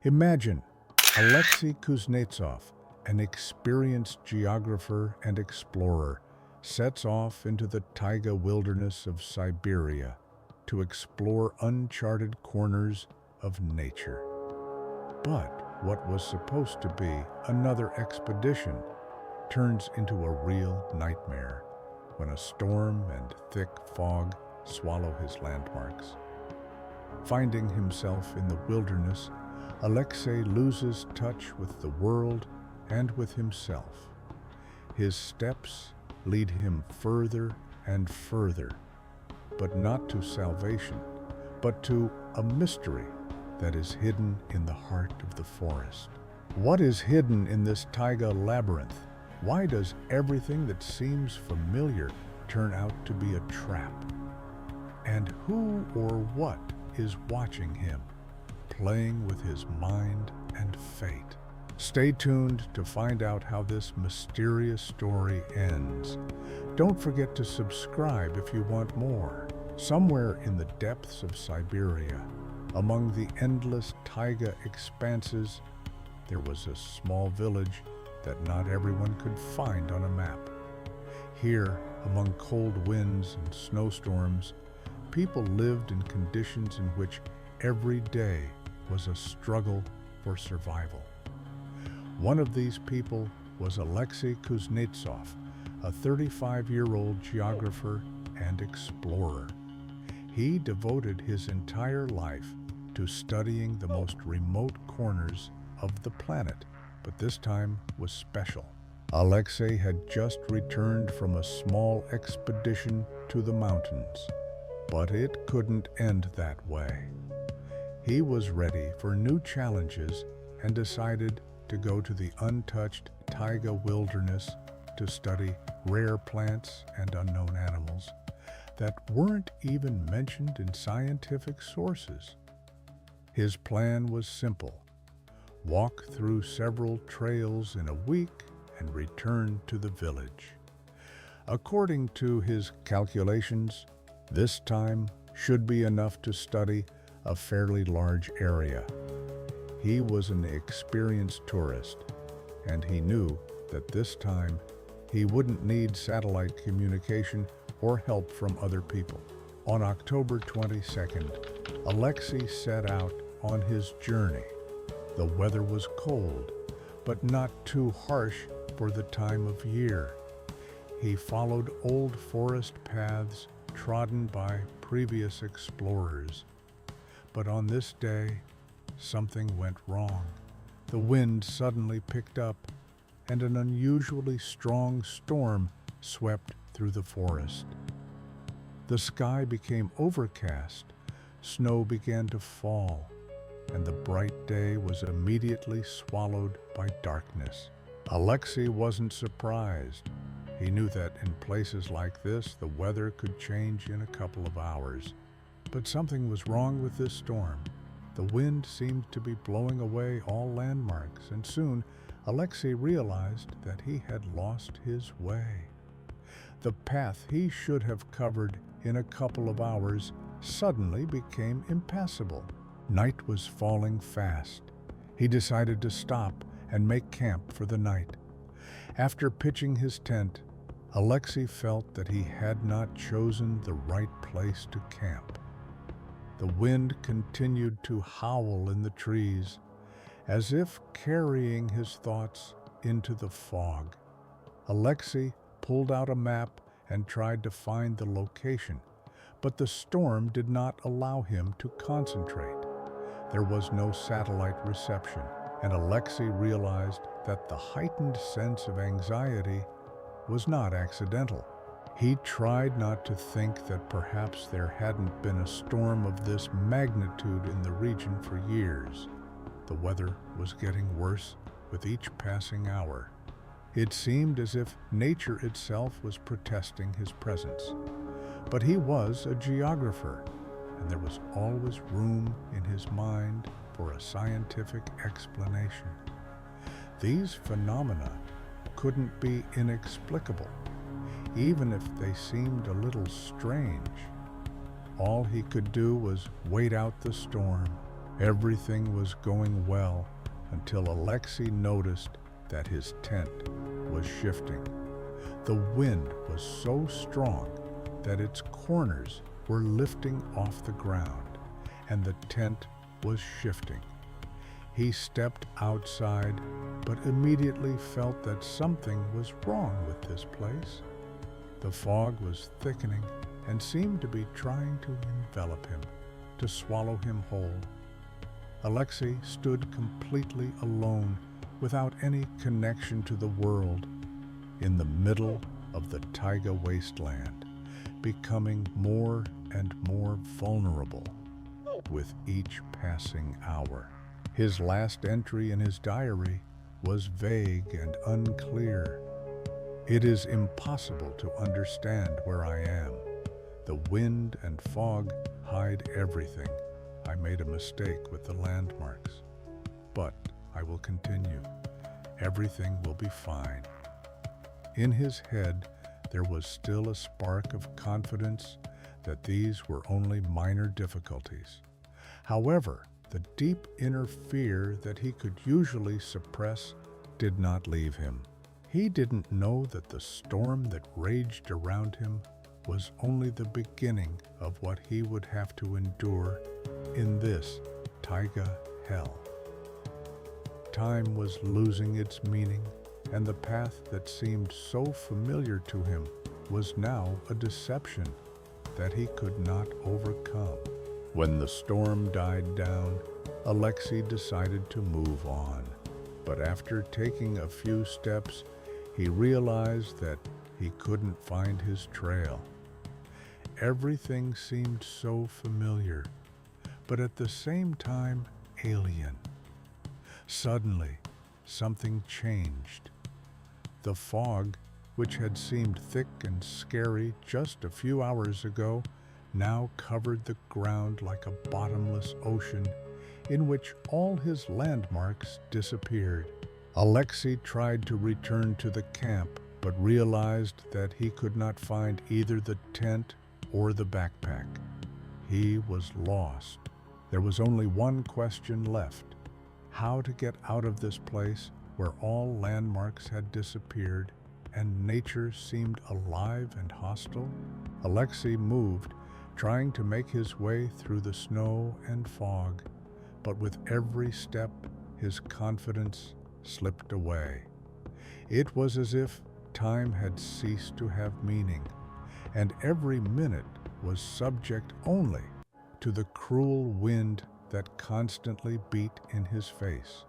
Imagine Alexey Kuznetsov, an experienced geographer and explorer, sets off into the taiga wilderness of Siberia to explore uncharted corners of nature. But what was supposed to be another expedition turns into a real nightmare when a storm and thick fog swallow his landmarks. Finding himself in the wilderness, Alexey loses touch with the world and with himself. His steps lead him further and further, but not to salvation, but to a mystery that is hidden in the heart of the forest. What is hidden in this taiga labyrinth? Why does everything that seems familiar turn out to be a trap? And who or what is watching him, playing with his mind and fate? Stay tuned to find out how this mysterious story ends. Don't forget to subscribe if you want more. Somewhere in the depths of Siberia, among the endless taiga expanses, there was a small village that not everyone could find on a map. Here, among cold winds and snowstorms, people lived in conditions in which every day was a struggle for survival. One of these people was Alexey Kuznetsov, a 35-year-old geographer and explorer. He devoted his entire life to studying the most remote corners of the planet, but this time was special. Alexey had just returned from a small expedition to the mountains, but it couldn't end that way. He was ready for new challenges and decided to go to the untouched taiga wilderness to study rare plants and unknown animals that weren't even mentioned in scientific sources. His plan was simple: walk through several trails in a week and return to the village. According to his calculations, this time should be enough to study a fairly large area. He was an experienced tourist, and he knew that this time he wouldn't need satellite communication or help from other people. On October 22nd, Alexey set out on his journey. The weather was cold, but not too harsh for the time of year. He followed old forest paths trodden by previous explorers. But on this day, something went wrong. The wind suddenly picked up, and an unusually strong storm swept through the forest. The sky became overcast, snow began to fall, and the bright day was immediately swallowed by darkness. Alexey wasn't surprised. He knew that in places like this, the weather could change in a couple of hours. But something was wrong with this storm. The wind seemed to be blowing away all landmarks, and soon Alexey realized that he had lost his way. The path he should have covered in a couple of hours suddenly became impassable. Night was falling fast. He decided to stop and make camp for the night. After pitching his tent, Alexey felt that he had not chosen the right place to camp. The wind continued to howl in the trees, as if carrying his thoughts into the fog. Alexey pulled out a map and tried to find the location, but the storm did not allow him to concentrate. There was no satellite reception, and Alexey realized that the heightened sense of anxiety was not accidental. He tried not to think that perhaps there hadn't been a storm of this magnitude in the region for years. The weather was getting worse with each passing hour. It seemed as if nature itself was protesting his presence. But he was a geographer, and there was always room in his mind for a scientific explanation. These phenomena couldn't be inexplicable, even if they seemed a little strange. All he could do was wait out the storm Everything was going well until Alexey noticed that his tent was shifting. The wind was so strong that its corners were lifting off the ground, and the tent was shifting. He stepped outside, but immediately felt that something was wrong with this place. The fog was thickening and seemed to be trying to envelop him, to swallow him whole. Alexey stood completely alone, without any connection to the world, in the middle of the taiga wasteland, becoming more and more vulnerable with each passing hour. His last entry in his diary was vague and unclear. "It is impossible to understand where I am. The wind and fog hide everything. I made a mistake with the landmarks. But I will continue. Everything will be fine." In his head, there was still a spark of confidence that these were only minor difficulties. However, the deep inner fear that he could usually suppress did not leave him. He didn't know that the storm that raged around him was only the beginning of what he would have to endure in this taiga hell. Time was losing its meaning, and the path that seemed so familiar to him was now a deception that he could not overcome. When the storm died down, Alexey decided to move on. But after taking a few steps, he realized that he couldn't find his trail. Everything seemed so familiar, but at the same time alien. Suddenly, something changed. The fog, which had seemed thick and scary just a few hours ago, now covered the ground like a bottomless ocean in which all his landmarks disappeared. Alexey tried to return to the camp, but realized that he could not find either the tent or the backpack. He was lost. There was only one question left: how to get out of this place where all landmarks had disappeared and nature seemed alive and hostile? Alexey moved, trying to make his way through the snow and fog, but with every step, his confidence slipped away. It was as if time had ceased to have meaning, and every minute was subject only to the cruel wind that constantly beat in his face.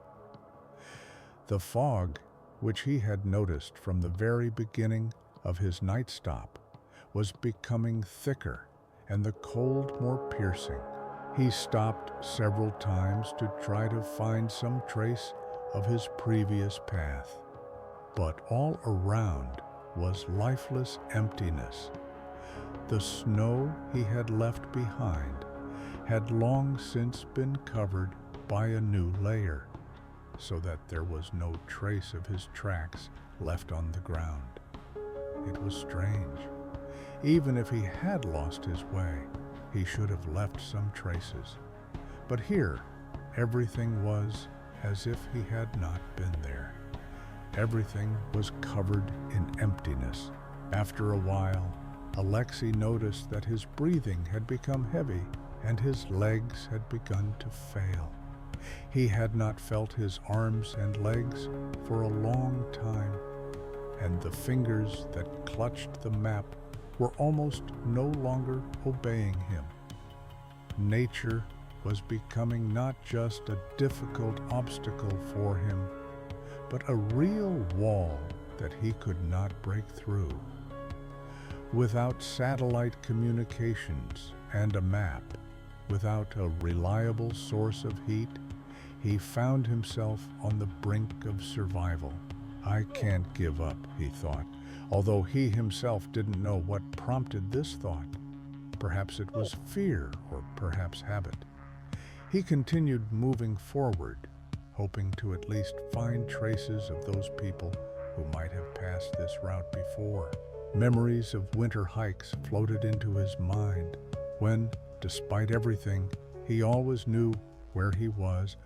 The fog, which he had noticed from the very beginning of his night stop, was becoming thicker and the cold more piercing. He stopped several times to try to find some trace of his previous path, but all around was lifeless emptiness. The snow he had left behind had long since been covered by a new layer, so that there was no trace of his tracks left on the ground. It was strange. Even if he had lost his way, he should have left some traces. But here, everything was as if he had not been there. Everything was covered in emptiness. After a while, Alexey noticed that his breathing had become heavy and his legs had begun to fail. He had not felt his arms and legs for a long time, and the fingers that clutched the map were almost no longer obeying him. Nature was becoming not just a difficult obstacle for him, but a real wall that he could not break through. Without satellite communications and a map, without a reliable source of heat, he found himself on the brink of survival. "I can't give up," he thought, although he himself didn't know what prompted this thought. Perhaps it was fear, or perhaps habit. He continued moving forward, hoping to at least find traces of those people who might have passed this route before. Memories of winter hikes floated into his mind when, despite everything, he always knew where he was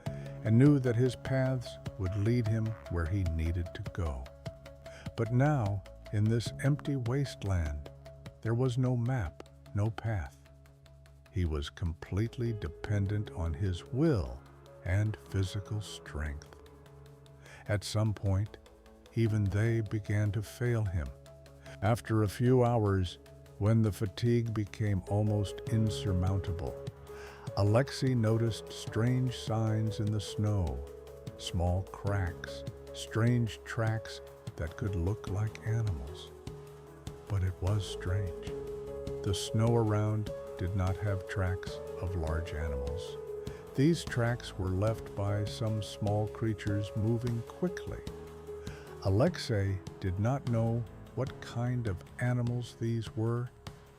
and knew that his paths would lead him where he needed to go. But now, in this empty wasteland, there was no map, no path. He was completely dependent on his will and physical strength. At some point, even they began to fail him. After a few hours, when the fatigue became almost insurmountable, Alexey noticed strange signs in the snow, small cracks, strange tracks that could look like animals. But it was strange. The snow around did not have tracks of large animals. These tracks were left by some small creatures moving quickly. Alexey did not know what kind of animals these were,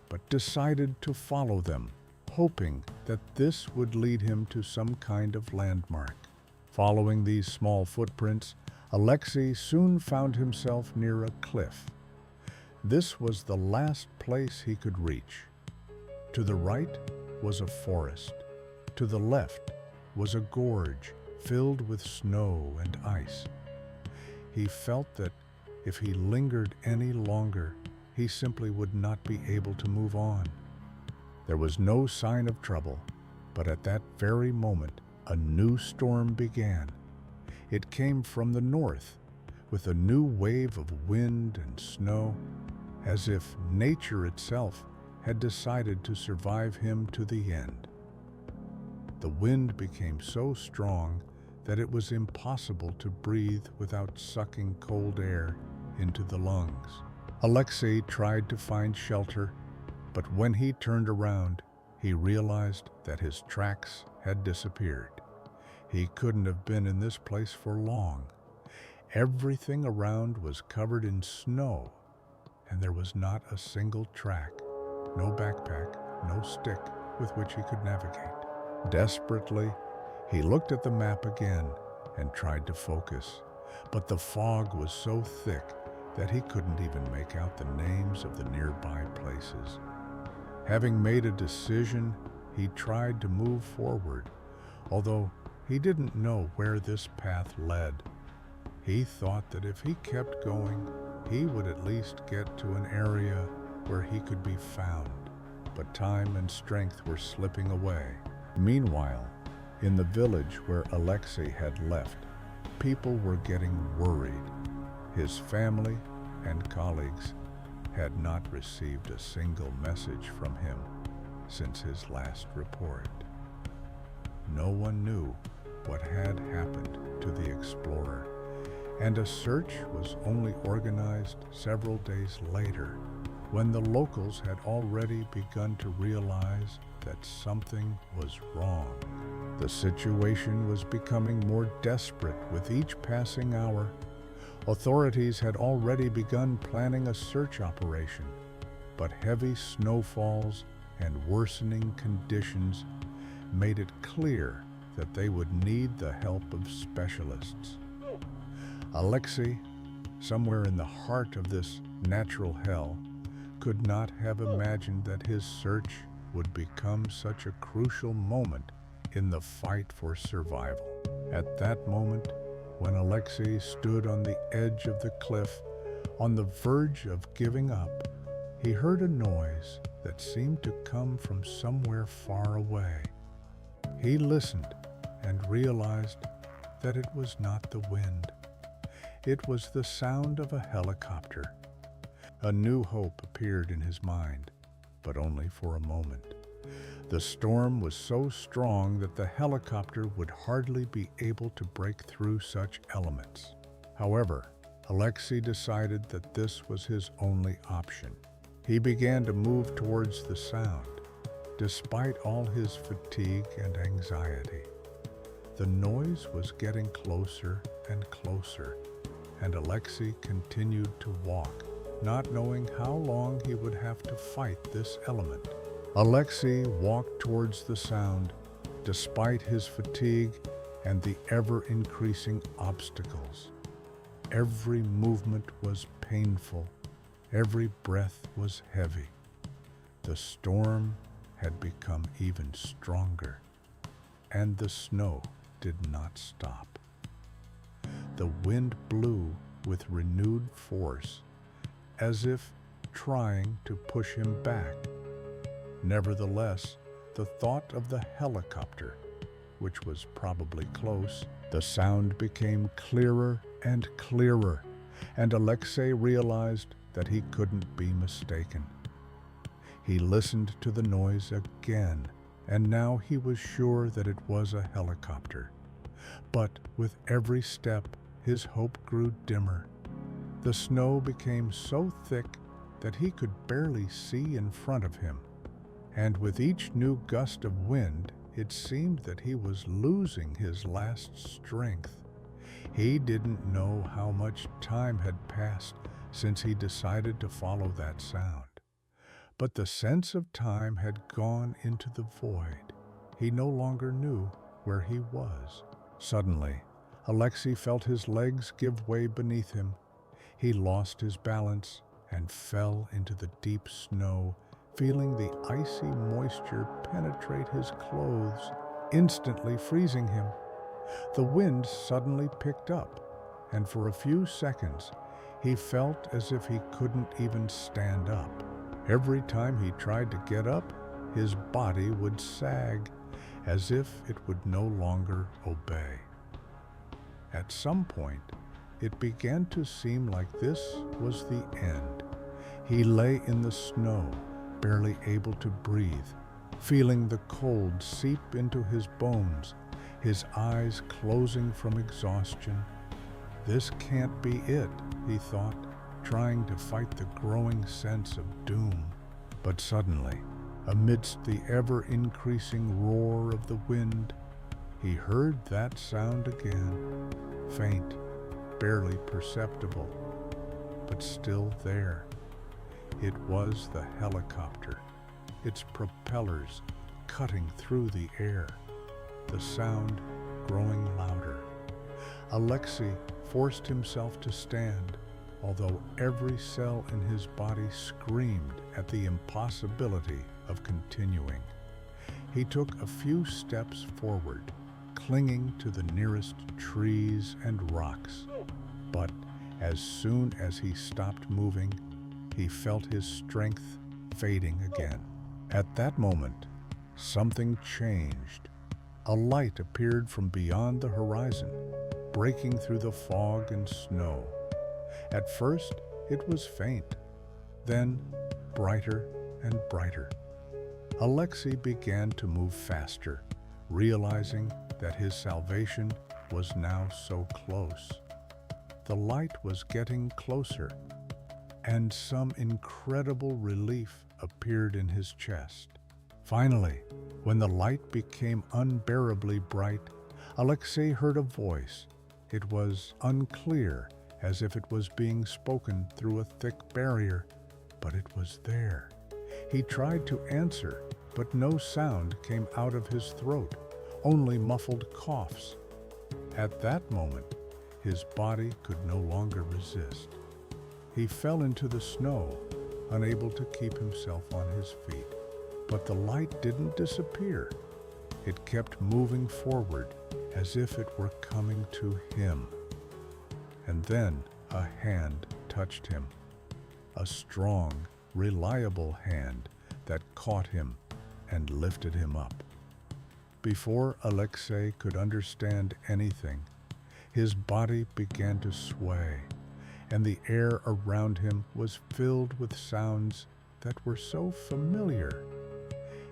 but decided to follow them, hoping that this would lead him to some kind of landmark. Following these small footprints, Alexey soon found himself near a cliff. This was the last place he could reach. To the right was a forest. To the left was a gorge filled with snow and ice. He felt that if he lingered any longer, he simply would not be able to move on. There was no sign of trouble, but at that very moment, a new storm began. It came from the north, with a new wave of wind and snow, as if nature itself had decided to survive him to the end. The wind became so strong that it was impossible to breathe without sucking cold air into the lungs. Alexey tried to find shelter, but when he turned around, he realized that his tracks had disappeared. He couldn't have been in this place for long. Everything around was covered in snow, and there was not a single track, no backpack, no stick with which he could navigate. Desperately, he looked at the map again and tried to focus, but the fog was so thick that he couldn't even make out the names of the nearby places. Having made a decision, he tried to move forward, although he didn't know where this path led. He thought that if he kept going, he would at least get to an area where he could be found, but time and strength were slipping away. Meanwhile, in the village where Alexey had left, people were getting worried. His family and colleagues had not received a single message from him since his last report. No one knew what had happened to the explorer, and a search was only organized several days later, when the locals had already begun to realize that something was wrong. The situation was becoming more desperate with each passing hour. Authorities had already begun planning a search operation, but heavy snowfalls and worsening conditions made it clear that they would need the help of specialists. Alexey, somewhere in the heart of this natural hell, could not have imagined that his search would become such a crucial moment in the fight for survival. At that moment, when Alexey stood on the edge of the cliff, on the verge of giving up, he heard a noise that seemed to come from somewhere far away. He listened and realized that it was not the wind. It was the sound of a helicopter. A new hope appeared in his mind, but only for a moment. The storm was so strong that the helicopter would hardly be able to break through such elements. However, Alexey decided that this was his only option. He began to move towards the sound, despite all his fatigue and anxiety. The noise was getting closer and closer, and Alexey continued to walk, not knowing how long he would have to fight this element. Alexey walked towards the sound, despite his fatigue and the ever-increasing obstacles. Every movement was painful. Every breath was heavy. The storm had become even stronger. and the snow did not stop. The wind blew with renewed force, as if trying to push him back. Nevertheless, the thought of the helicopter, which was probably close, the sound became clearer and clearer, and Alexey realized that he couldn't be mistaken. He listened to the noise again, and now he was sure that it was a helicopter. But with every step, his hope grew dimmer. The snow became so thick that he could barely see in front of him, and with each new gust of wind, it seemed that he was losing his last strength. He didn't know how much time had passed since he decided to follow that sound. But the sense of time had gone into the void. He no longer knew where he was. Suddenly, Alexey felt his legs give way beneath him. He lost his balance and fell into the deep snow, feeling the icy moisture penetrate his clothes, instantly freezing him. The wind suddenly picked up, and for a few seconds, he felt as if he couldn't even stand up. Every time he tried to get up, his body would sag, as if it would no longer obey. At some point, it began to seem like this was the end. He lay in the snow, barely able to breathe, feeling the cold seep into his bones, his eyes closing from exhaustion. This can't be it, he thought, trying to fight the growing sense of doom. But suddenly, amidst the ever-increasing roar of the wind, he heard that sound again, faint, barely perceptible, but still there. It was the helicopter, its propellers cutting through the air, the sound growing louder. Alexey forced himself to stand, although every cell in his body screamed at the impossibility of continuing. He took a few steps forward, clinging to the nearest trees and rocks. But as soon as he stopped moving, he felt his strength fading again. At that moment, something changed. A light appeared from beyond the horizon, breaking through the fog and snow. At first, it was faint, then brighter and brighter. Alexey began to move faster, realizing that his salvation was now so close. The light was getting closer, and some incredible relief appeared in his chest. Finally, when the light became unbearably bright, Alexey heard a voice. It was unclear, as if it was being spoken through a thick barrier, but it was there. He tried to answer, but no sound came out of his throat, only muffled coughs. At that moment, his body could no longer resist. He fell into the snow, unable to keep himself on his feet. But the light didn't disappear. It kept moving forward, as if it were coming to him. And then a hand touched him, a strong, reliable hand that caught him and lifted him up. Before Alexey could understand anything, his body began to sway, and the air around him was filled with sounds that were so familiar.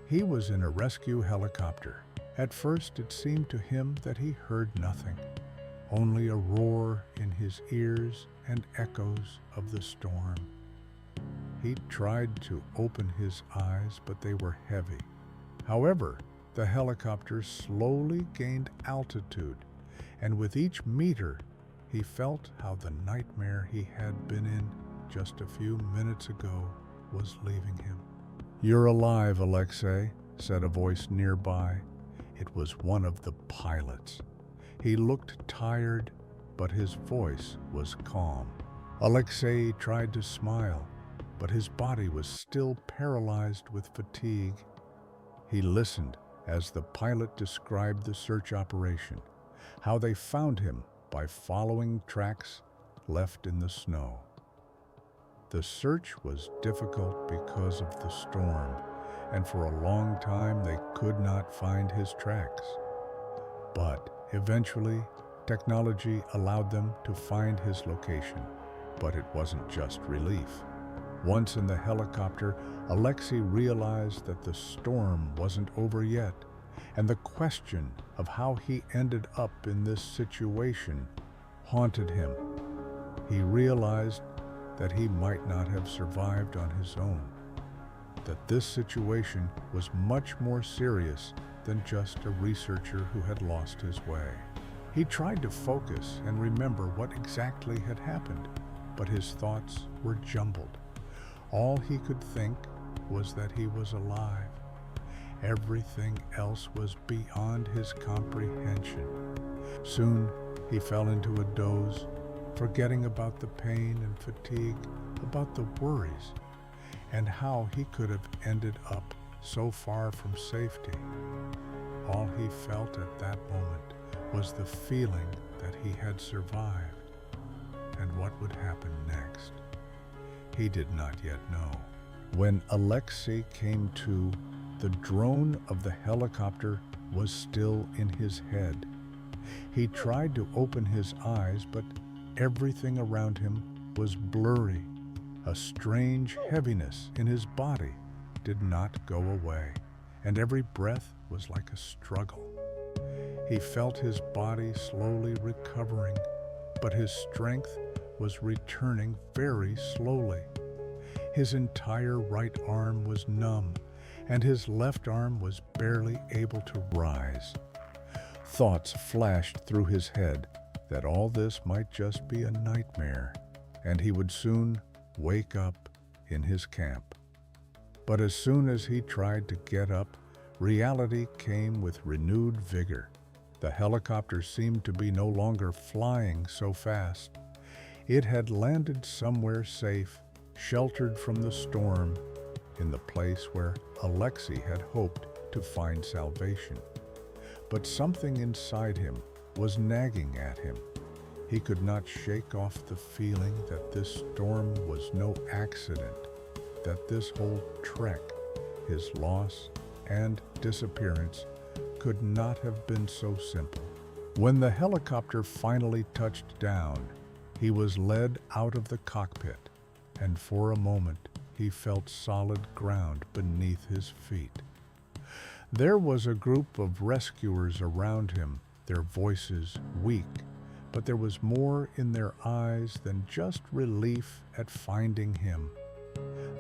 He was in a rescue helicopter. At first, it seemed to him that he heard nothing, only a roar in his ears and echoes of the storm. He tried to open his eyes, but they were heavy. However, the helicopter slowly gained altitude, and with each meter, he felt how the nightmare he had been in just a few minutes ago was leaving him. "You're alive, Alexey," said a voice nearby. It was one of the pilots. He looked tired, but his voice was calm. Alexey tried to smile, but his body was still paralyzed with fatigue. He listened, as the pilot described the search operation, how they found him by following tracks left in the snow. The search was difficult because of the storm, and for a long time they could not find his tracks. But eventually, technology allowed them to find his location. But it wasn't just relief. Once in the helicopter, Alexey realized that the storm wasn't over yet, and the question of how he ended up in this situation haunted him. He realized that he might not have survived on his own, that this situation was much more serious than just a researcher who had lost his way. He tried to focus and remember what exactly had happened, but his thoughts were jumbled. All he could think was that he was alive. Everything else was beyond his comprehension. Soon he fell into a doze, forgetting about the pain and fatigue, about the worries, and how he could have ended up so far from safety. All he felt at that moment was the feeling that he had survived, and what would happen next. He did not yet know. When Alexey came to, the drone of the helicopter was still in his head. He tried to open his eyes, but everything around him was blurry. A strange heaviness in his body did not go away, and every breath was like a struggle. He felt his body slowly recovering, but his strength was returning very slowly. His entire right arm was numb, and his left arm was barely able to rise. Thoughts flashed through his head that all this might just be a nightmare, and he would soon wake up in his camp. But as soon as he tried to get up, reality came with renewed vigor. The helicopter seemed to be no longer flying so fast. It had landed somewhere safe, sheltered from the storm, in the place where Alexey had hoped to find salvation. But something inside him was nagging at him. He could not shake off the feeling that this storm was no accident, that this whole trek, his loss and disappearance, could not have been so simple. When the helicopter finally touched down, he was led out of the cockpit, and for a moment he felt solid ground beneath his feet. There was a group of rescuers around him, their voices weak, but there was more in their eyes than just relief at finding him.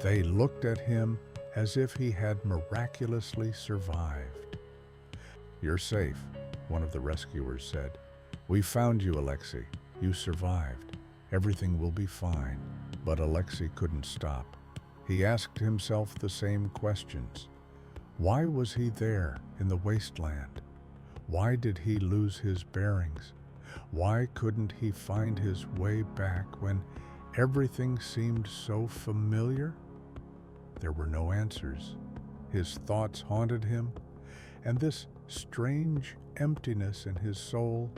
They looked at him as if he had miraculously survived. "You're safe," one of the rescuers said. "We found you, Alexey. You survived. Everything will be fine." But Alexey couldn't stop. He asked himself the same questions. Why was he there in the wasteland? Why did he lose his bearings? Why couldn't he find his way back when everything seemed so familiar? There were no answers. His thoughts haunted him, and this strange emptiness in his soul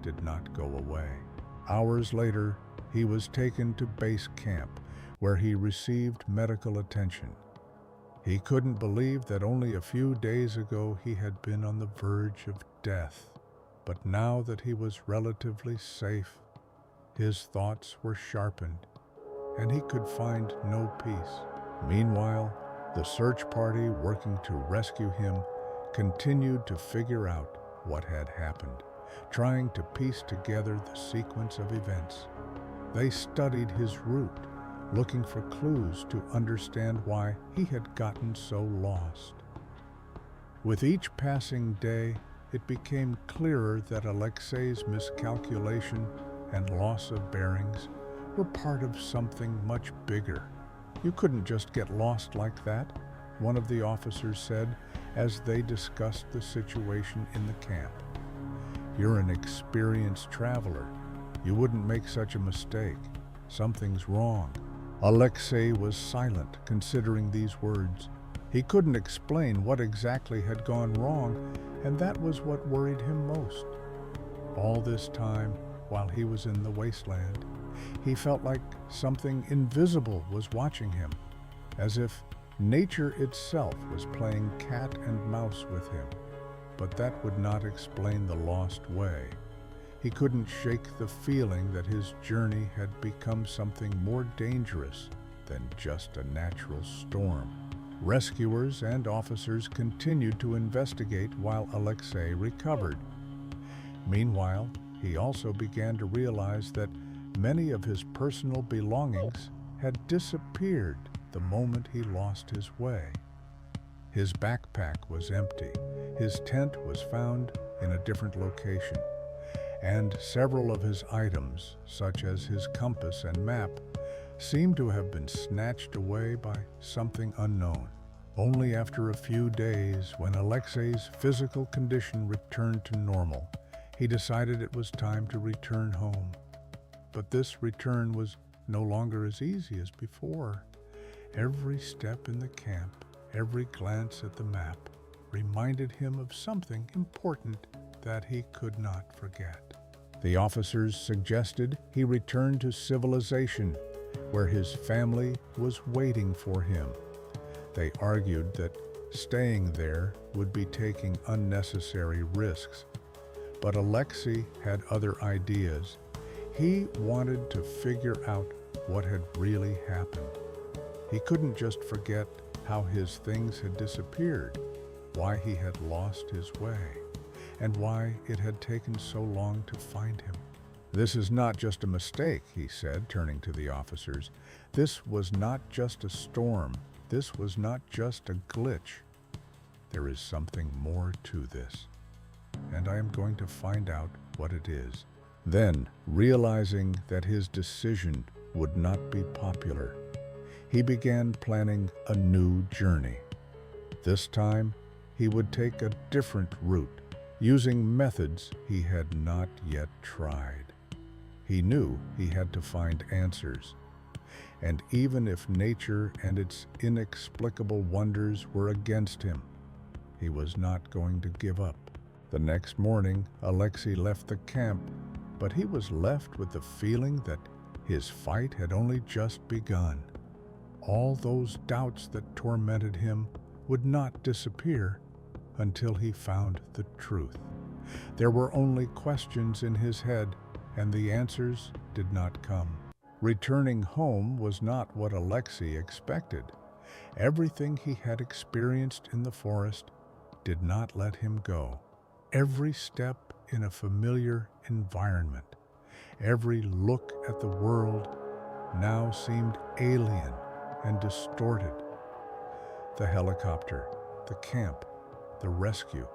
did not go away. Hours later, he was taken to base camp, where he received medical attention. He couldn't believe that only a few days ago he had been on the verge of death. But now that he was relatively safe, his thoughts were sharpened, and he could find no peace. Meanwhile, the search party working to rescue him continued to figure out what had happened, trying to piece together the sequence of events. They studied his route, looking for clues to understand why he had gotten so lost. With each passing day, it became clearer that Alexey's miscalculation and loss of bearings were part of something much bigger. "You couldn't just get lost like that," one of the officers said as they discussed the situation in the camp. "You're an experienced traveler. You wouldn't make such a mistake. Something's wrong." Alexey was silent, considering these words. He couldn't explain what exactly had gone wrong, and that was what worried him most. All this time, while he was in the wasteland, he felt like something invisible was watching him, as if nature itself was playing cat and mouse with him. But that would not explain the lost way. He couldn't shake the feeling that his journey had become something more dangerous than just a natural storm. Rescuers and officers continued to investigate while Alexey recovered. Meanwhile, he also began to realize that many of his personal belongings had disappeared the moment he lost his way. His backpack was empty, his tent was found in a different location, and several of his items, such as his compass and map, seemed to have been snatched away by something unknown. Only after a few days, when Alexey's physical condition returned to normal, he decided it was time to return home. But this return was no longer as easy as before. Every step in the camp, every glance at the map, reminded him of something important that he could not forget. The officers suggested he return to civilization, where his family was waiting for him. They argued that staying there would be taking unnecessary risks. But Alexey had other ideas. He wanted to figure out what had really happened. He couldn't just forget how his things had disappeared, why he had lost his way, and why it had taken so long to find him. "This is not just a mistake," he said, turning to the officers. "This was not just a storm. This was not just a glitch. There is something more to this, and I am going to find out what it is." Then, realizing that his decision would not be popular, he began planning a new journey. This time, he would take a different route, using methods he had not yet tried. He knew he had to find answers, and even if nature and its inexplicable wonders were against him, he was not going to give up. The next morning, Alexey left the camp, but he was left with the feeling that his fight had only just begun. All those doubts that tormented him would not disappear until he found the truth. There were only questions in his head, and the answers did not come. Returning home was not what Alexey expected. Everything he had experienced in the forest did not let him go. Every step in a familiar environment, every look at the world now seemed alien and distorted. The helicopter, the camp, the rescue,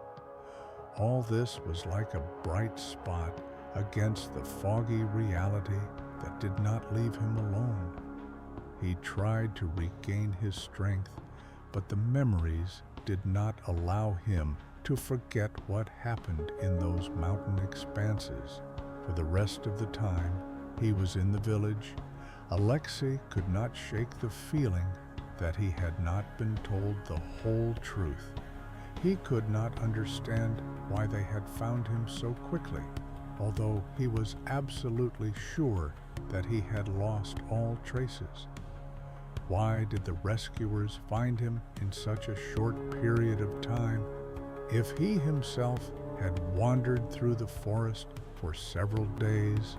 all this was like a bright spot against the foggy reality that did not leave him alone. He tried to regain his strength, but the memories did not allow him to forget what happened in those mountain expanses. For the rest of the time he was in the village, Alexey could not shake the feeling that he had not been told the whole truth. He could not understand why they had found him so quickly, although he was absolutely sure that he had lost all traces. Why did the rescuers find him in such a short period of time, if he himself had wandered through the forest for several days,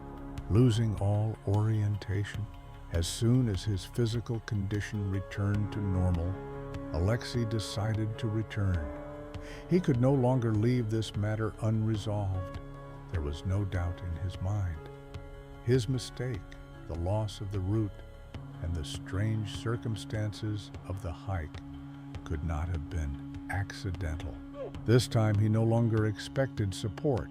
losing all orientation? As soon as his physical condition returned to normal, Alexey decided to return. He could no longer leave this matter unresolved. There was no doubt in his mind. His mistake, the loss of the route, and the strange circumstances of the hike could not have been accidental. This time he no longer expected support.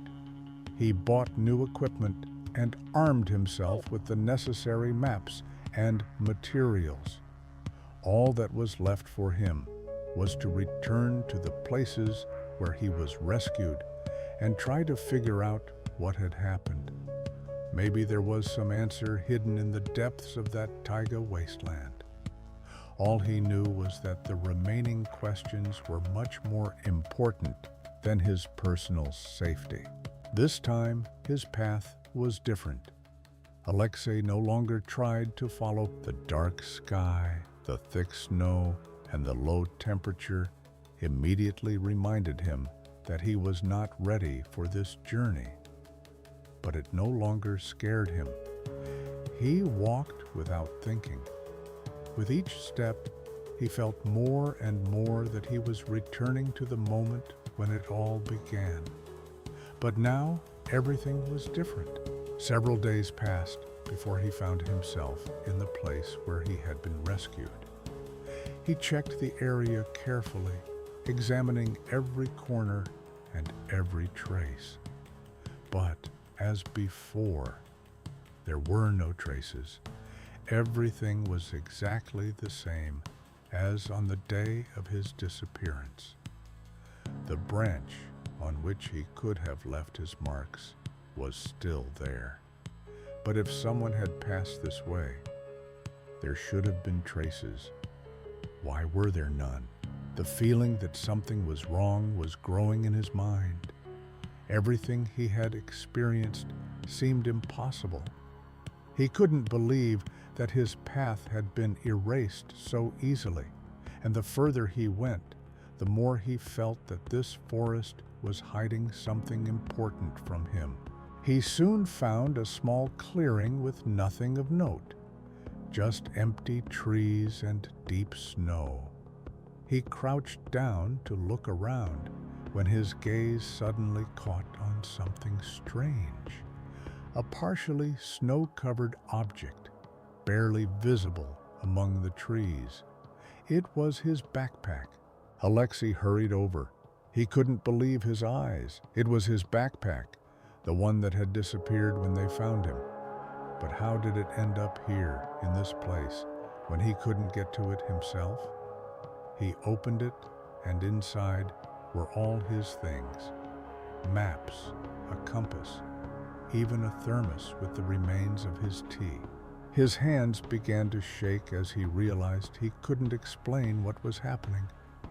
He bought new equipment and armed himself with the necessary maps and materials. All that was left for him was to return to the places where he was rescued and try to figure out what had happened. Maybe there was some answer hidden in the depths of that taiga wasteland. All he knew was that the remaining questions were much more important than his personal safety. This time, his path was different. Alexey no longer tried to follow the dark sky, the thick snow, and the low temperature immediately reminded him that he was not ready for this journey. But it no longer scared him. He walked without thinking. With each step, he felt more and more that he was returning to the moment when it all began. But now, everything was different. Several days passed before he found himself in the place where he had been rescued. He checked the area carefully, examining every corner and every trace. But as before, there were no traces. Everything was exactly the same as on the day of his disappearance. The branch on which he could have left his marks was still there. But if someone had passed this way, there should have been traces. Why were there none? The feeling that something was wrong was growing in his mind. Everything he had experienced seemed impossible. He couldn't believe that his path had been erased so easily, and the further he went, the more he felt that this forest was hiding something important from him. He soon found a small clearing with nothing of note, just empty trees and deep snow. He crouched down to look around when his gaze suddenly caught on something strange. A partially snow-covered object, barely visible among the trees. It was his backpack. Alexey hurried over. He couldn't believe his eyes. It was his backpack, the one that had disappeared when they found him. But how did it end up here, in this place, when he couldn't get to it himself? He opened it, and inside were all his things. Maps, a compass, even a thermos with the remains of his tea. His hands began to shake as he realized he couldn't explain what was happening.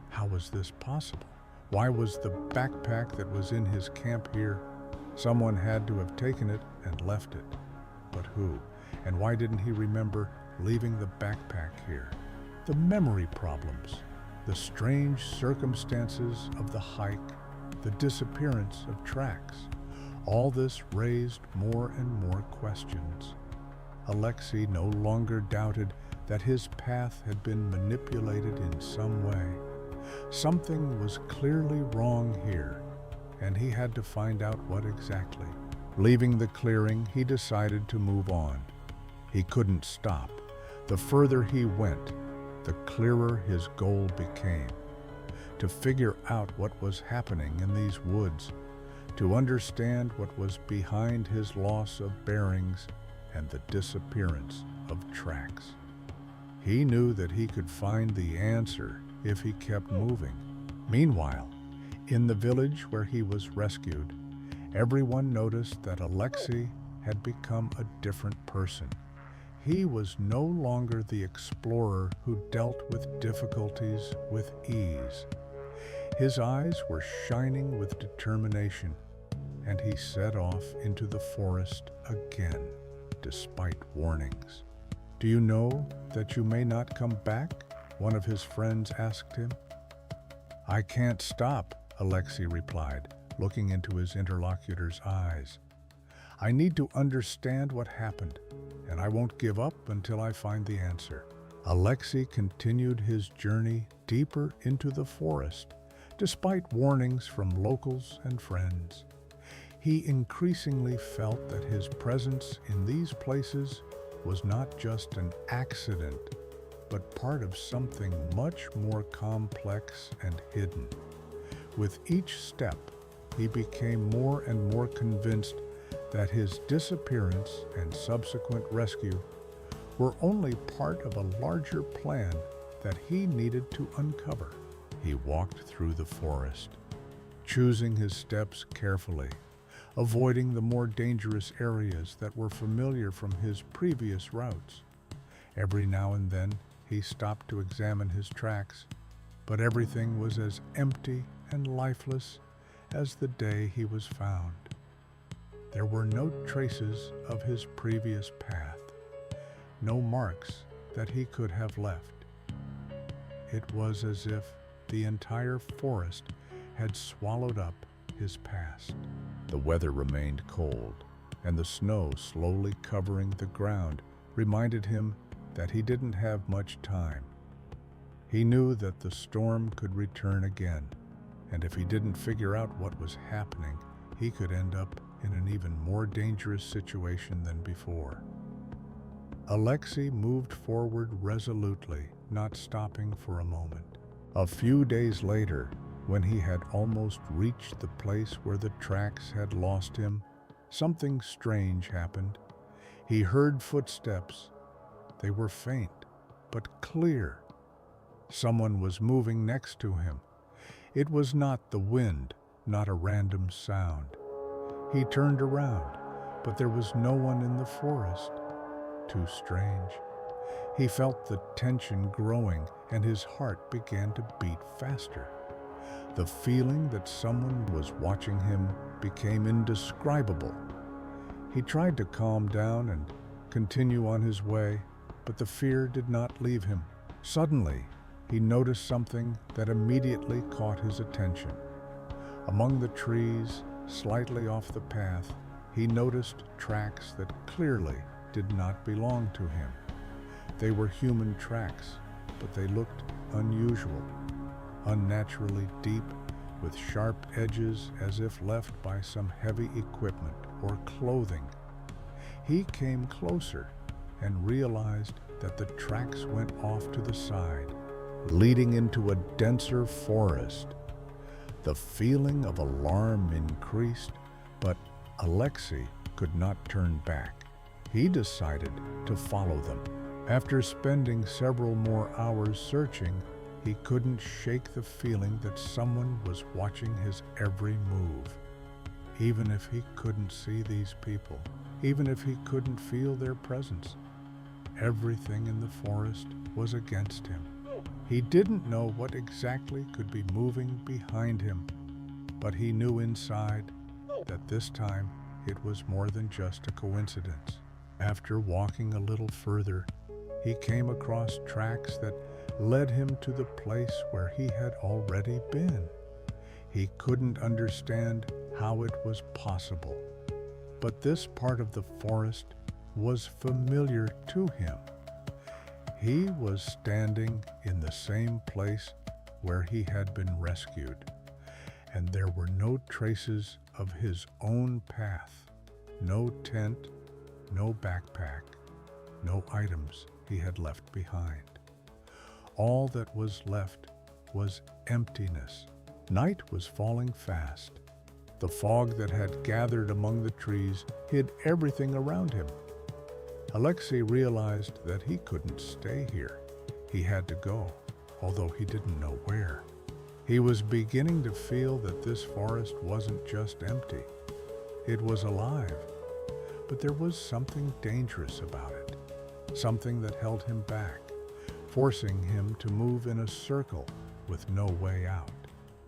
How was this possible? Why was the backpack that was in his camp here? Someone had to have taken it and left it. But who? And why didn't he remember leaving the backpack here? The memory problems, the strange circumstances of the hike, the disappearance of tracks. All this raised more and more questions. Alexey no longer doubted that his path had been manipulated in some way. Something was clearly wrong here, and he had to find out what exactly. Leaving the clearing, he decided to move on. He couldn't stop. The further he went, the clearer his goal became. To figure out what was happening in these woods, to understand what was behind his loss of bearings and the disappearance of tracks. He knew that he could find the answer if he kept moving. Meanwhile, in the village where he was rescued, everyone noticed that Alexey had become a different person. He was no longer the explorer who dealt with difficulties with ease. His eyes were shining with determination, and he set off into the forest again, despite warnings. "Do you know that you may not come back?" one of his friends asked him. "I can't stop," Alexey replied, looking into his interlocutor's eyes. "I need to understand what happened, and I won't give up until I find the answer." Alexey continued his journey deeper into the forest, despite warnings from locals and friends. He increasingly felt that his presence in these places was not just an accident, but part of something much more complex and hidden. With each step, he became more and more convinced that his disappearance and subsequent rescue were only part of a larger plan that he needed to uncover. He walked through the forest, choosing his steps carefully, avoiding the more dangerous areas that were familiar from his previous routes. Every now and then, He stopped to examine his tracks, but everything was as empty and lifeless as the day he was found. There were no traces of his previous path, no marks that he could have left. It was as if the entire forest had swallowed up his past. The weather remained cold, and the snow slowly covering the ground reminded him that he didn't have much time. He knew that the storm could return again, and if he didn't figure out what was happening, he could end up in an even more dangerous situation than before. Alexey moved forward resolutely, not stopping for a moment. A few days later, when he had almost reached the place where the tracks had lost him, something strange happened. He heard footsteps. They were faint, but clear. Someone was moving next to him. It was not the wind, not a random sound. He turned around, but there was no one in the forest. Too strange. He felt the tension growing, and his heart began to beat faster. The feeling that someone was watching him became indescribable. He tried to calm down and continue on his way, but the fear did not leave him. Suddenly, he noticed something that immediately caught his attention. Among the trees, slightly off the path, he noticed tracks that clearly did not belong to him. They were human tracks, but they looked unusual, unnaturally deep, with sharp edges as if left by some heavy equipment or clothing. He came closer and realized that the tracks went off to the side, leading into a denser forest. The feeling of alarm increased, but Alexey could not turn back. He decided to follow them. After spending several more hours searching, he couldn't shake the feeling that someone was watching his every move. Even if he couldn't see these people, even if he couldn't feel their presence, everything in the forest was against him. He didn't know what exactly could be moving behind him, but he knew inside that this time it was more than just a coincidence. After walking a little further, he came across tracks that led him to the place where he had already been. He couldn't understand how it was possible, but this part of the forest was familiar to him. He was standing in the same place where he had been rescued, and there were no traces of his own path, no tent, no backpack, no items he had left behind. All that was left was emptiness. Night was falling fast. The fog that had gathered among the trees hid everything around him. Alexey realized that he couldn't stay here. He had to go, although he didn't know where. He was beginning to feel that this forest wasn't just empty. It was alive, but there was something dangerous about it, something that held him back, forcing him to move in a circle with no way out.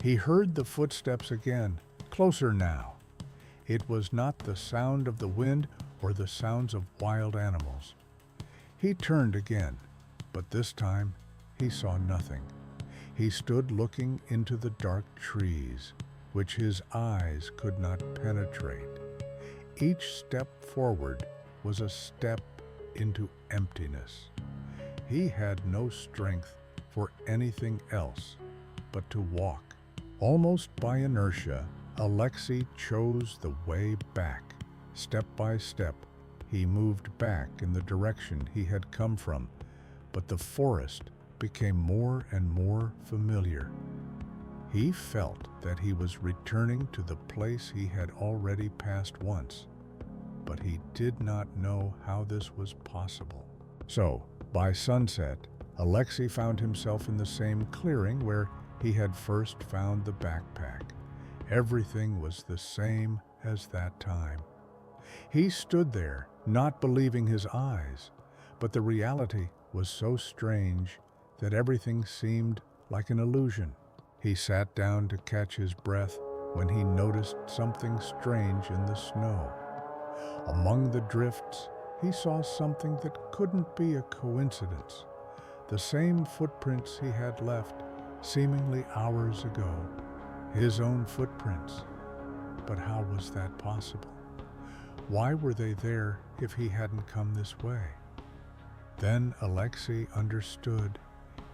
He heard the footsteps again, closer now. It was not the sound of the wind or the sounds of wild animals. He turned again, but this time he saw nothing. He stood looking into the dark trees, which his eyes could not penetrate. Each step forward was a step into emptiness. He had no strength for anything else but to walk. Almost by inertia, Alexey chose the way back. Step by step, he moved back in the direction he had come from, but the forest became more and more familiar. He felt that he was returning to the place he had already passed once, but he did not know how this was possible. So, by sunset, Alexey found himself in the same clearing where he had first found the backpack. Everything was the same as that time. He stood there, not believing his eyes, but the reality was so strange that everything seemed like an illusion. He sat down to catch his breath when he noticed something strange in the snow. Among the drifts, he saw something that couldn't be a coincidence. The same footprints he had left seemingly hours ago. His own footprints. But how was that possible? Why were they there if he hadn't come this way? Then Alexey understood.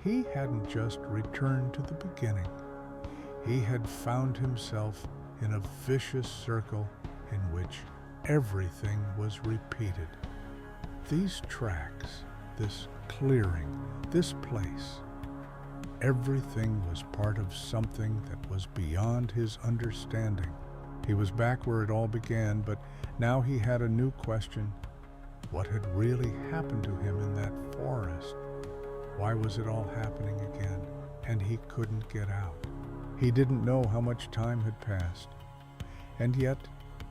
He hadn't just returned to the beginning. He had found himself in a vicious circle in which everything was repeated. These tracks, this clearing, this place, everything was part of something that was beyond his understanding. He was back where it all began, but now he had a new question. What had really happened to him in that forest? Why was it all happening again, and he couldn't get out? He didn't know how much time had passed. And yet,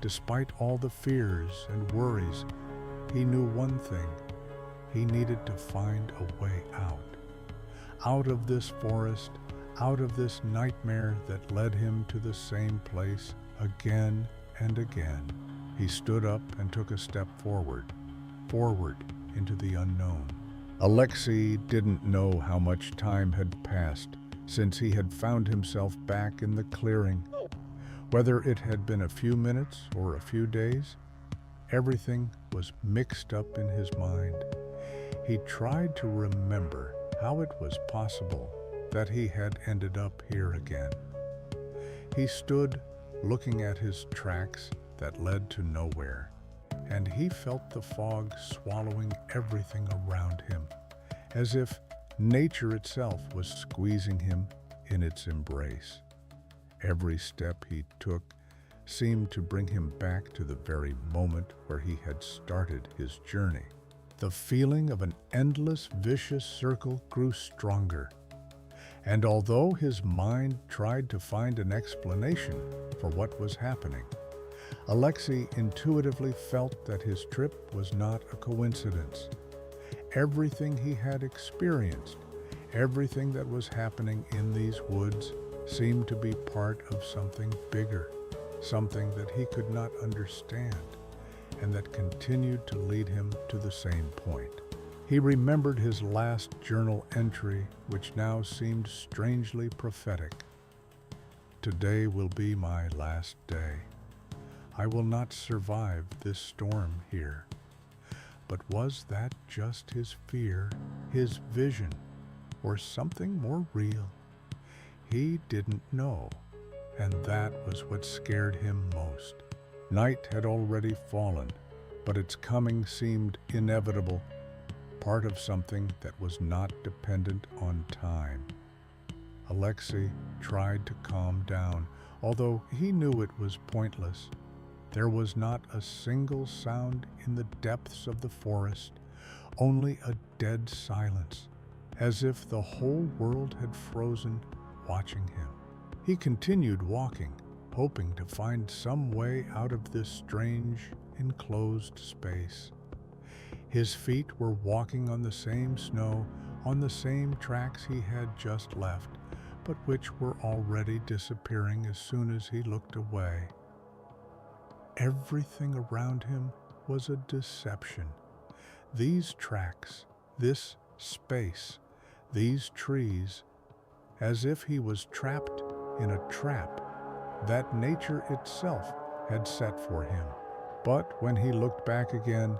despite all the fears and worries, he knew one thing. He needed to find a way out. Out of this forest, out of this nightmare that led him to the same place again and again. He stood up and took a step forward into the unknown. Alexey didn't know how much time had passed since he had found himself back in the clearing. Whether it had been a few minutes or a few days, everything was mixed up in his mind. He tried to remember how it was possible that he had ended up here again. He stood looking at his tracks that led to nowhere, and he felt the fog swallowing everything around him, as if nature itself was squeezing him in its embrace. Every step he took seemed to bring him back to the very moment where he had started his journey. The feeling of an endless, vicious circle grew stronger, and although his mind tried to find an explanation for what was happening, Alexey intuitively felt that his trip was not a coincidence. Everything he had experienced, everything that was happening in these woods seemed to be part of something bigger, something that he could not understand, and that continued to lead him to the same point. He remembered his last journal entry, which now seemed strangely prophetic. Today will be my last day. I will not survive this storm here. But was that just his fear, his vision, or something more real? He didn't know, and that was what scared him most. Night had already fallen, but its coming seemed inevitable, part of something that was not dependent on time. Alexey tried to calm down, although he knew it was pointless. There was not a single sound in the depths of the forest, only a dead silence, as if the whole world had frozen, watching him. He continued walking, hoping to find some way out of this strange, enclosed space. His feet were walking on the same snow, on the same tracks he had just left, but which were already disappearing as soon as he looked away. Everything around him was a deception. These tracks, this space, these trees, as if he was trapped in a trap that nature itself had set for him. But when he looked back again,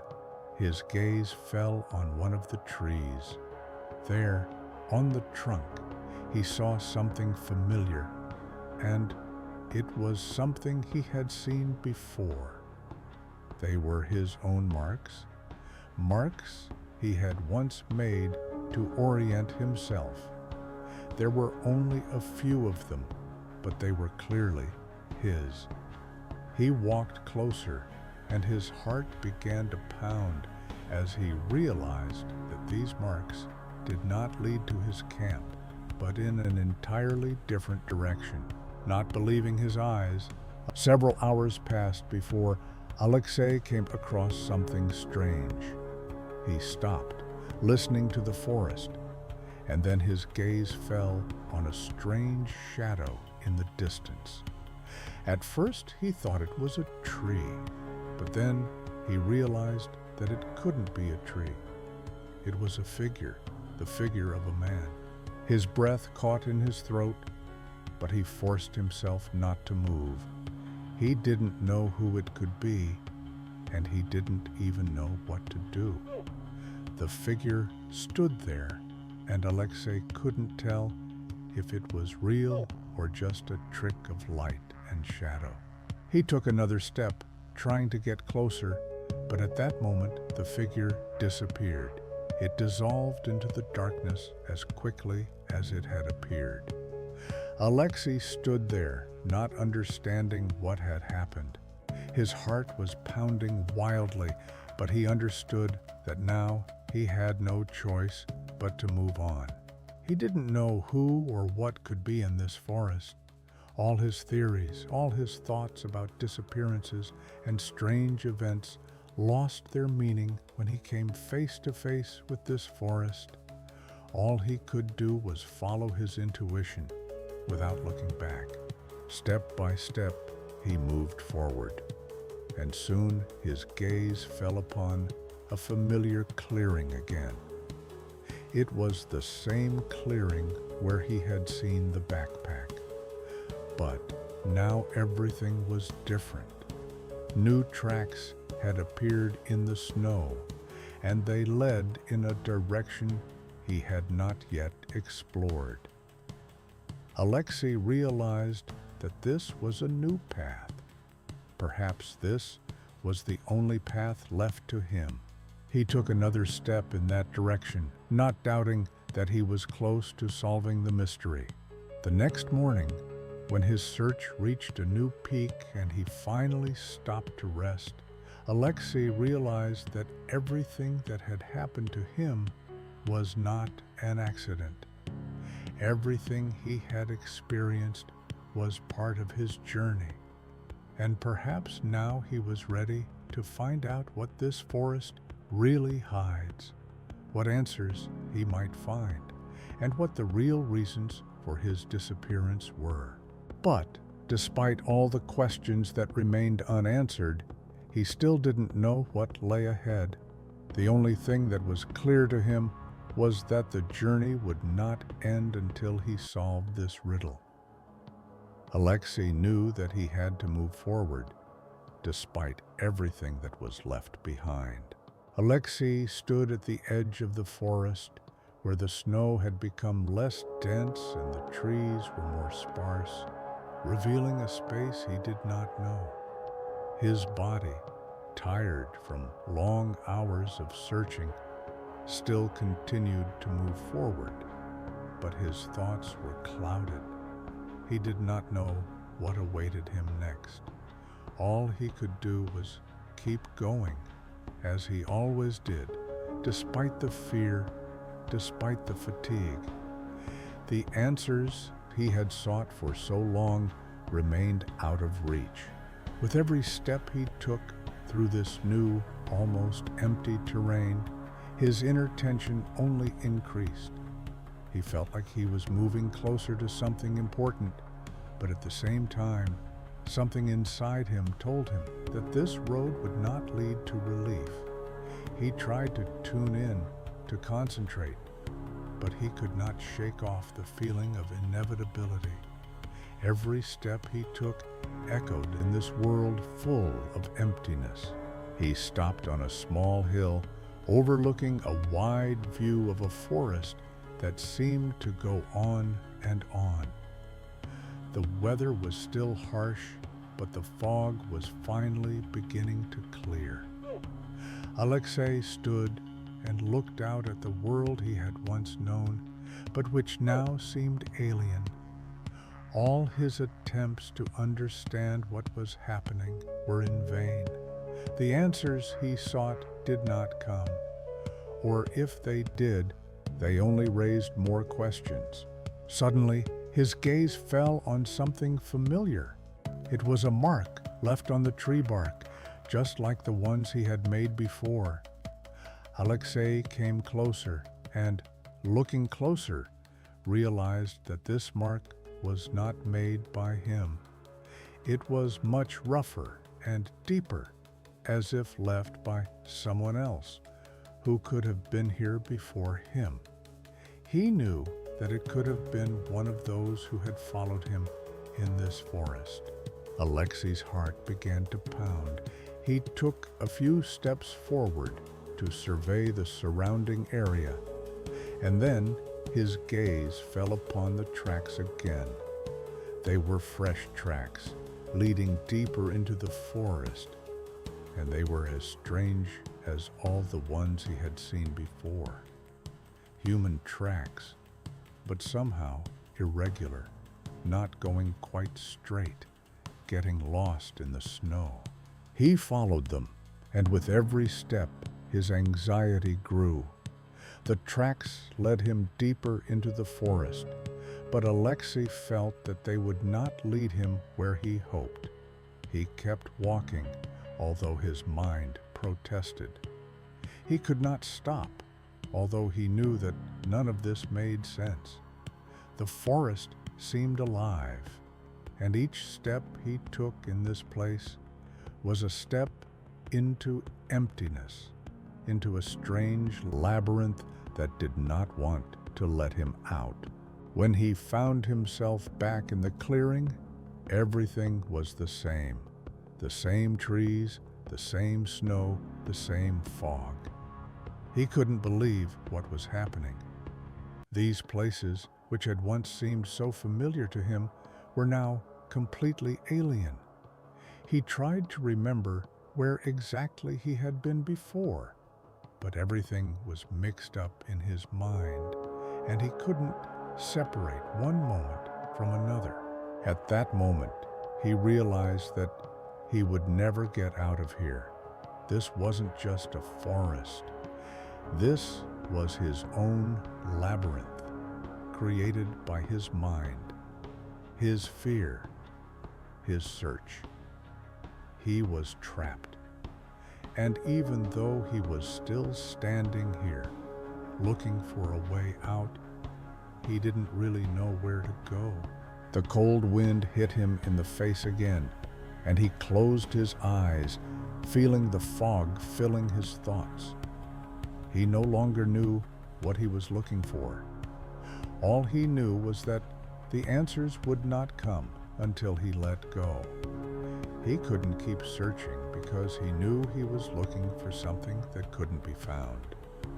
his gaze fell on one of the trees. There, on the trunk, he saw something familiar, and it was something he had seen before. They were his own marks, marks he had once made to orient himself. There were only a few of them, but they were clearly his. He walked closer, and his heart began to pound as he realized that these marks did not lead to his camp, but in an entirely different direction. Not believing his eyes, several hours passed before Alexey came across something strange. He stopped, listening to the forest, and then his gaze fell on a strange shadow in the distance. At first, he thought it was a tree, but then he realized that it couldn't be a tree. It was a figure, the figure of a man. His breath caught in his throat, but he forced himself not to move. He didn't know who it could be, and he didn't even know what to do. The figure stood there, and Alexey couldn't tell if it was real or just a trick of light and shadow. He took another step, trying to get closer, but at that moment the figure disappeared. It dissolved into the darkness as quickly as it had appeared. Alexey stood there, not understanding what had happened. His heart was pounding wildly, but he understood that now he had no choice but to move on. He didn't know who or what could be in this forest. All his theories, all his thoughts about disappearances and strange events lost their meaning when he came face to face with this forest. All he could do was follow his intuition without looking back. Step by step, he moved forward, and soon his gaze fell upon a familiar clearing again. It was the same clearing where he had seen the backpack, but now everything was different. New tracks had appeared in the snow, and they led in a direction he had not yet explored. Alexey realized that this was a new path. Perhaps this was the only path left to him. He took another step in that direction, not doubting that he was close to solving the mystery. The next morning, when his search reached a new peak and he finally stopped to rest, Alexey realized that everything that had happened to him was not an accident. Everything he had experienced was part of his journey, and perhaps now he was ready to find out what this forest really hides, what answers he might find, and what the real reasons for his disappearance were. But despite all the questions that remained unanswered, he still didn't know what lay ahead. The only thing that was clear to him was that the journey would not end until he solved this riddle. Alexey knew that he had to move forward, despite everything that was left behind. Alexey stood at the edge of the forest, where the snow had become less dense and the trees were more sparse, revealing a space he did not know. His body, tired from long hours of searching, still continued to move forward, but his thoughts were clouded. He did not know what awaited him next. All he could do was keep going, as he always did, despite the fear, despite the fatigue. The answers he had sought for so long remained out of reach. With every step he took through this new, almost empty terrain, his inner tension only increased. He felt like he was moving closer to something important, but at the same time, something inside him told him that this road would not lead to relief. He tried to tune in, to concentrate, but he could not shake off the feeling of inevitability. Every step he took echoed in this world full of emptiness. He stopped on a small hill, overlooking a wide view of a forest that seemed to go on and on. The weather was still harsh, but the fog was finally beginning to clear. Alexey stood and looked out at the world he had once known, but which now seemed alien. All his attempts to understand what was happening were in vain. The answers he sought did not come, or if they did, they only raised more questions. Suddenly, his gaze fell on something familiar. It was a mark left on the tree bark, just like the ones he had made before. Alexey came closer and, looking closer, realized that this mark was not made by him. It was much rougher and deeper, as if left by someone else who could have been here before him. He knew that it could have been one of those who had followed him in this forest. Alexey's heart began to pound. He took a few steps forward to survey the surrounding area, and then his gaze fell upon the tracks again. They were fresh tracks, leading deeper into the forest, and they were as strange as all the ones he had seen before. Human tracks, but somehow irregular, not going quite straight, getting lost in the snow. He followed them, and with every step, his anxiety grew. The tracks led him deeper into the forest, but Alexey felt that they would not lead him where he hoped. He kept walking, although his mind protested. He could not stop, although he knew that none of this made sense. The forest seemed alive, and each step he took in this place was a step into emptiness, into a strange labyrinth that did not want to let him out. When he found himself back in the clearing, everything was the same. The same trees, the same snow, the same fog. He couldn't believe what was happening. These places, which had once seemed so familiar to him, were now completely alien. He tried to remember where exactly he had been before, but everything was mixed up in his mind, and he couldn't separate one moment from another. At that moment, he realized that he would never get out of here. This wasn't just a forest. This was his own labyrinth, created by his mind, his fear, his search. He was trapped. And even though he was still standing here, looking for a way out, he didn't really know where to go. The cold wind hit him in the face again, and he closed his eyes, feeling the fog filling his thoughts. He no longer knew what he was looking for. All he knew was that the answers would not come until he let go. He couldn't keep searching because he knew he was looking for something that couldn't be found.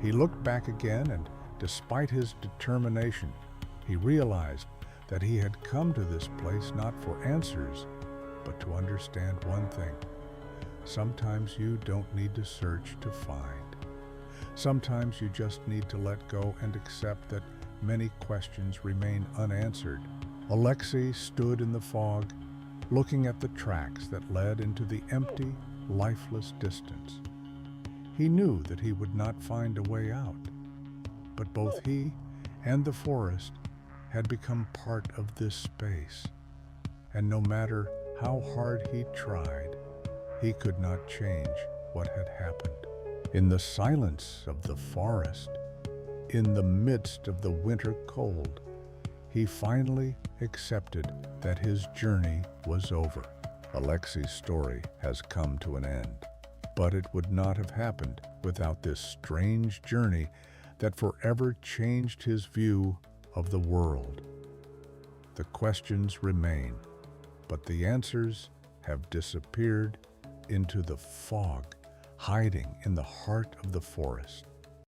He looked back again, and despite his determination, he realized that he had come to this place not for answers, but to understand one thing. Sometimes you don't need to search to find. Sometimes you just need to let go and accept that many questions remain unanswered. Alexey stood in the fog, looking at the tracks that led into the empty, lifeless distance. He knew that he would not find a way out, but both he and the forest had become part of this space, and no matter how hard he tried, he could not change what had happened. In the silence of the forest, in the midst of the winter cold, he finally accepted that his journey was over. Alexey's story has come to an end, but it would not have happened without this strange journey that forever changed his view of the world. The questions remain, but the answers have disappeared into the fog, hiding in the heart of the forest.